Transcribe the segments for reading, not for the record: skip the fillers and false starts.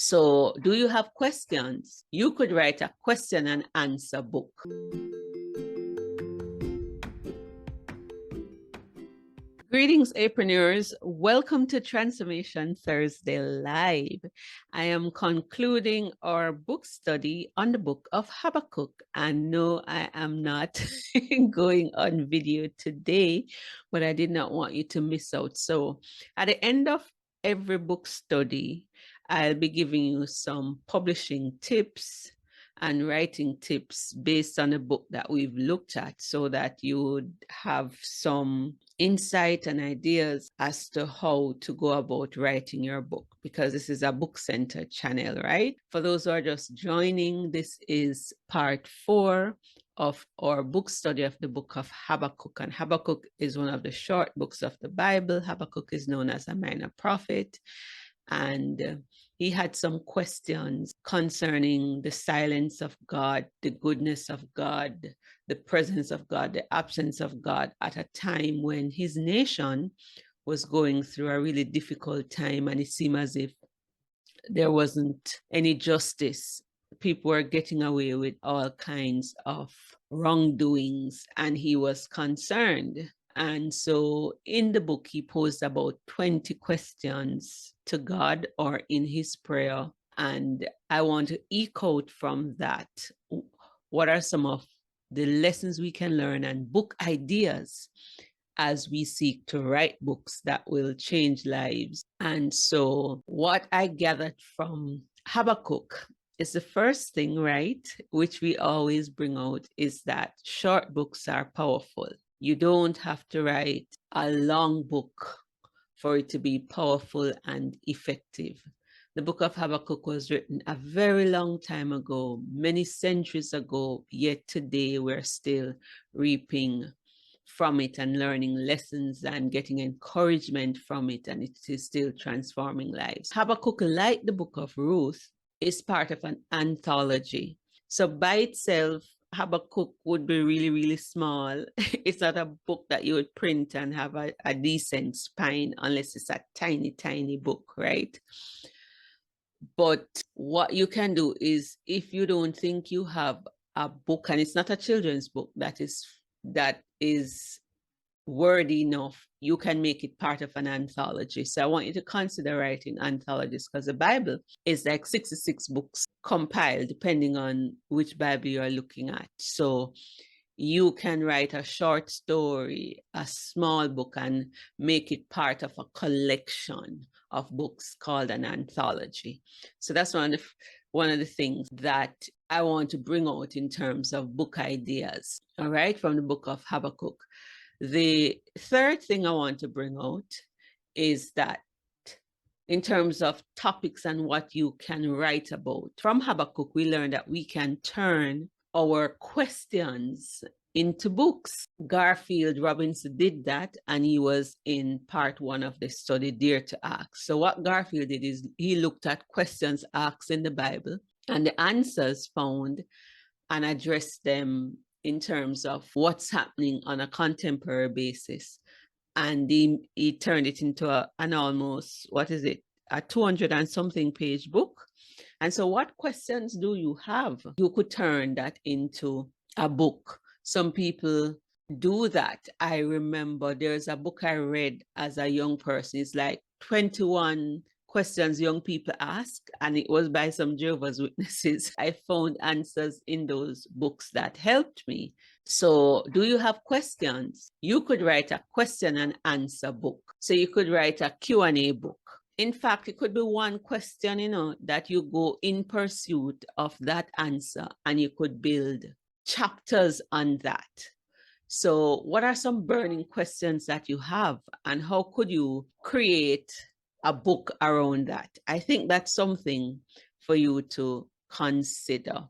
So do you have questions? You could write a question and answer book. Greetings, Apreneurs. Welcome to Transformation Thursday Live. I am concluding our book study on the book of Habakkuk. And no, I am not going on video today, but I did not want you to miss out. So at the end of every book study, I'll be giving you some publishing tips and writing tips based on the book that we've looked at, so that you would have some insight and ideas as to how to go about writing your book, because this is a book-centered channel, right? For those who are just joining, this is part 4 of our book study of the book of Habakkuk. And Habakkuk is one of the short books of the Bible. Habakkuk is known as a minor prophet. And he had some questions concerning the silence of God, the goodness of God, the presence of God, the absence of God, at a time when his nation was going through a really difficult time, and it seemed as if there wasn't any justice. People were getting away with all kinds of wrongdoings, and he was concerned. And so in the book, he posed about 20 questions to God or in his prayer. And I want to eke out from that, what are some of the lessons we can learn and book ideas as we seek to write books that will change lives. And so what I gathered from Habakkuk is the first thing, right, which we always bring out, is that short books are powerful. You don't have to write a long book for it to be powerful and effective. The book of Habakkuk was written a very long time ago, many centuries ago, yet today we're still reaping from it and learning lessons and getting encouragement from it, and it is still transforming lives. Habakkuk, like the book of Ruth, is part of an anthology. So by itself, Habakkuk would be really, really small. It's not a book that you would print and have a decent spine unless it's a tiny, tiny book, right? But what you can do is, if you don't think you have a book, and it's not a children's book that is worthy enough, you can make it part of an anthology. So I want you to consider writing anthologies, because the Bible is like 66 books compiled, depending on which Bible you are looking at. So you can write a short story, a small book, and make it part of a collection of books called an anthology. So that's one of the things that I want to bring out in terms of book ideas, all right, from the book of Habakkuk. The third thing I want to bring out is that in terms of topics and what you can write about, from Habakkuk, we learned that we can turn our questions into books. Garfield Robinson did that, and he was in part 1 of the study, Dare to Ask. So what Garfield did is he looked at questions asked in the Bible and the answers found, and addressed them in terms of what's happening on a contemporary basis. And he turned it into an almost, a 200 and something page book. And so what questions do you have? You could turn that into a book. Some people do that. I remember there's a book I read as a young person. It's like 21 questions young people ask, and it was by some Jehovah's Witnesses. I found answers in those books that helped me. So do you have questions? You could write a question and answer book. So you could write a Q&A book. In fact, it could be one question, that you go in pursuit of that answer, and you could build chapters on that. So what are some burning questions that you have, and how could you create a book around that? I think that's something for you to consider.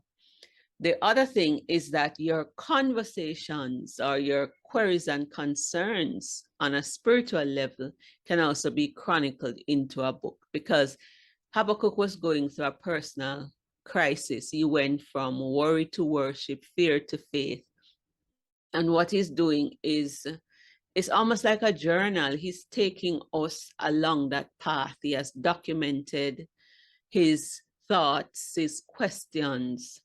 The other thing is that your conversations or your queries and concerns on a spiritual level can also be chronicled into a book, because Habakkuk was going through a personal crisis. He went from worry to worship, fear to faith. And what he's doing is, it's almost like a journal. He's taking us along that path. He has documented his thoughts, his questions,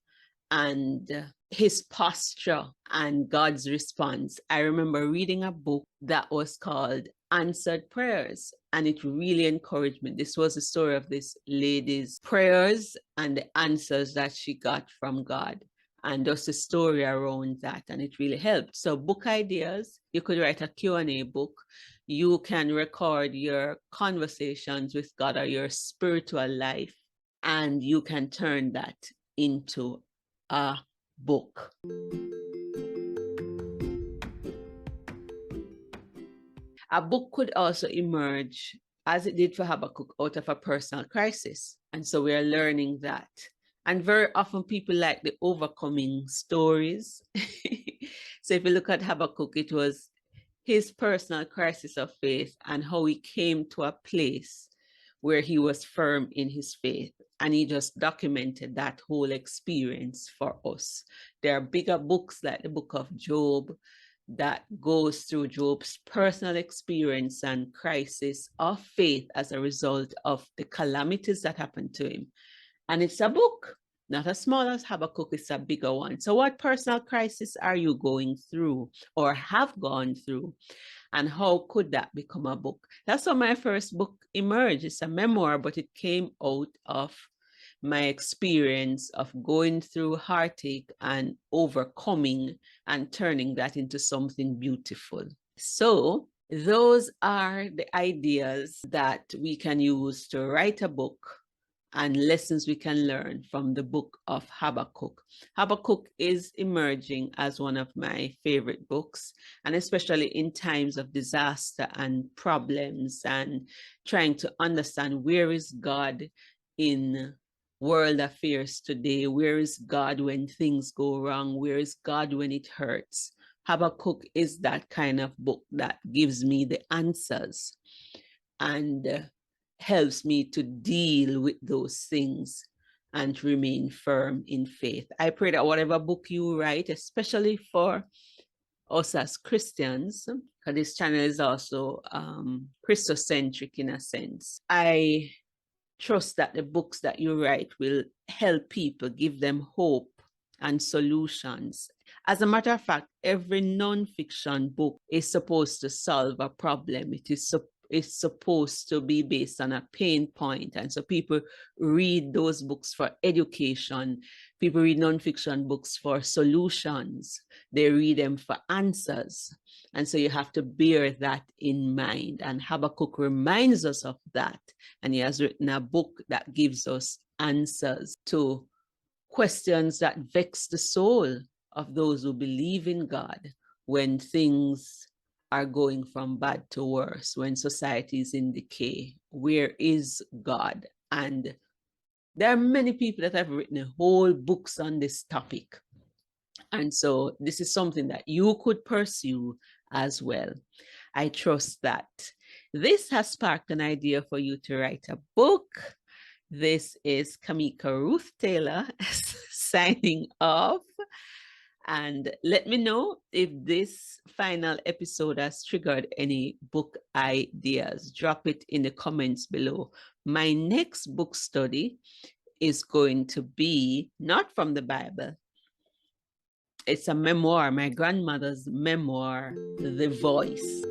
and his posture and God's response. I remember reading a book that was called Answered Prayers, and it really encouraged me. This was the story of this lady's prayers and the answers that she got from God. And just a story around that, and it really helped. So book ideas, you could write a Q&A book. You can record your conversations with God or your spiritual life, and you can turn that into a book. A book could also emerge, as it did for Habakkuk, out of a personal crisis. And so we are learning that. And very often people like the overcoming stories. So if you look at Habakkuk, it was his personal crisis of faith and how he came to a place where he was firm in his faith. And he just documented that whole experience for us. There are bigger books like the book of Job that goes through Job's personal experience and crisis of faith as a result of the calamities that happened to him. And it's a book, not as small as Habakkuk, it's a bigger one. So what personal crisis are you going through or have gone through? And how could that become a book? That's how my first book emerged. It's a memoir, but it came out of my experience of going through heartache and overcoming and turning that into something beautiful. So those are the ideas that we can use to write a book and lessons we can learn from the book of Habakkuk. Habakkuk is emerging as one of my favorite books, and especially in times of disaster and problems and trying to understand where is God in world affairs today? Where is God when things go wrong? Where is God when it hurts? Habakkuk is that kind of book that gives me the answers and helps me to deal with those things and remain firm in faith. I pray that whatever book you write, especially for us as Christians, because this channel is also Christocentric in a sense, I trust that the books that you write will help people, give them hope and solutions. As a matter of fact, every non-fiction book is supposed to solve a problem. It's supposed to be based on a pain point. And so people read those books for education. People read non-fiction books for solutions. They read them for answers. And so you have to bear that in mind. And Habakkuk reminds us of that. And he has written a book that gives us answers to questions that vex the soul of those who believe in God when things are going from bad to worse, when society is in decay. Where is God? And there are many people that have written whole books on this topic. And so this is something that you could pursue as well. I trust that this has sparked an idea for you to write a book. This is Kamika Ruth Taylor signing off. And let me know if this final episode has triggered any book ideas. Drop it in the comments below. My next book study is going to be not from the Bible. It's a memoir, my grandmother's memoir, The Voice.